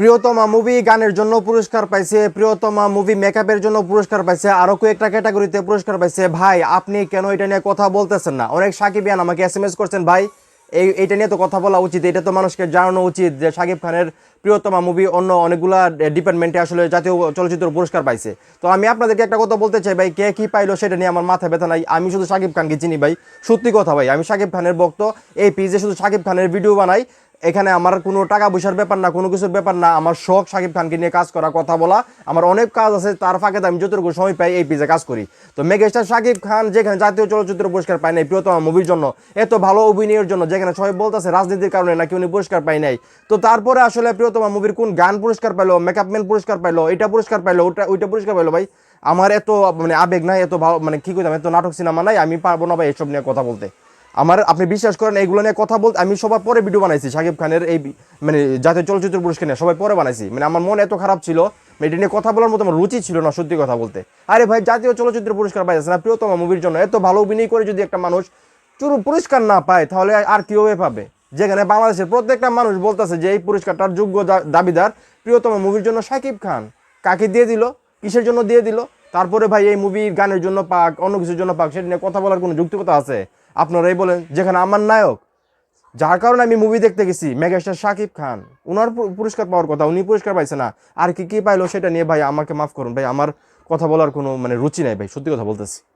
প্রিয়তমা মুভি গানের জন্য পুরস্কার পাইছে, প্রিয়তমা মুভি মেকআপের জন্য পুরস্কার পাইছে, আরো কয়েকটা ক্যাটাগরিতে পুরস্কার পাইছে। ভাই আপনি কেন এটা নিয়ে কথা বলতেছেন না? অনেক সাকিবিয়ান আমাকে এসএমএস করছেন, ভাই এইটা নিয়ে তো কথা বলা উচিত, এটা তো মানুষকে জানানো উচিত যে শাকিব খানের প্রিয়তমা মুভি অন্য অনেকগুলা ডিপার্টমেন্টে আসলে জাতীয় চলচ্চিত্র পুরস্কার পাইছে। তো আমি আপনাদেরকে একটা কথা বলতে চাই ভাই, কে কি পাইলো সেটা নিয়ে আমার মাথা ব্যথা নাই। আমি শুধু শাকিব খানকে চিনি ভাই, সত্যি কথা ভাই, আমি শাকিব খানের ভক্ত। এই পেজে শুধু শাকিব খানের ভিডিও বানাই। এখানে আমার কোনো টাকা পয়সার ব্যাপার না, কোনো কিছুর ব্যাপার না। আমার শখ শাকিব খানকে নিয়ে কাজ করা, কথা বলা। আমার অনেক কাজ আছে, তার ফাঁকে আমি যতটুকু সময় পাই এই পেজে কাজ করি। তো মেগাস্টার শাকিব খান যেখানে জাতীয় চলচ্চিত্র পুরস্কার পায় নাই প্রিয়তমা মুভির জন্য, এত ভালো অভিনয়ের জন্য, যেখানে সবাই বলতেছে রাজনীতির কারণে নাকি উনি পুরস্কার পায় নাই, তো তারপরে আসলে প্রিয়তমা মুভির কোন গান পুরস্কার পাইলো, মেকআপম্যান পুরস্কার পাইলো, এটা পুরস্কার পাইলো, ওইটা পুরস্কার পাইলো। ভাই আমার এত মানে আবেগ নাই, এত ভালো মানে কি কইতাম, এত নাটক সিনেমা নাই, আমি পারবো না ভাই এসব নিয়ে কথা বলতে। আমার আপনি বিশ্বাস করেন এইগুলো নিয়ে কথা বলতে, আমি সবার পরে ভিডিও বানাইছি শাকিব খানের এই মানে জাতীয় চলচ্চিত্র পুরস্কার নিয়ে সবাই পরে বানাইছি। মানে আমার মন এত খারাপ ছিল, এটা নিয়ে কথা বলার মতো আমার রুচি ছিল না সত্যি কথা বলতে। আরে ভাই জাতীয় চলচ্চিত্র পুরস্কার পাইছে না প্রিয়তমা মুভির জন্য, এত ভালো অভিনয় করে যদি একটা মানুষ পুরস্কার না পায় তাহলে আর কিভাবে পাবে? যেখানে বাংলাদেশের প্রত্যেকটা মানুষ বলতেছে যে এই পুরস্কারটার যোগ্য দাবিদার প্রিয়তমা মুভির জন্য শাকিব খান, কাকে দিয়ে দিল, কিসের জন্য দিয়ে দিল? তারপরে ভাই এই মুভির গানের জন্য পাক, অন্য কিছুর জন্য পাক, সেটা নিয়ে কথা বলার কোনো যৌক্তিকতা আছে? আপনারাই বলেন। যেখানে আমার নায়ক, যার কারণে আমি মুভি দেখতে গেছি, মেগাস্টার শাকিব খান, উনার পুরস্কার পাওয়ার কথা, উনি পুরস্কার পাইছে না। আর কি কি পাইলো সেটা নিয়ে ভাই আমাকে মাফ করুন ভাই, আমার কথা বলার কোনো মানে রুচি নাই ভাই, সত্যি কথা বলতেছি।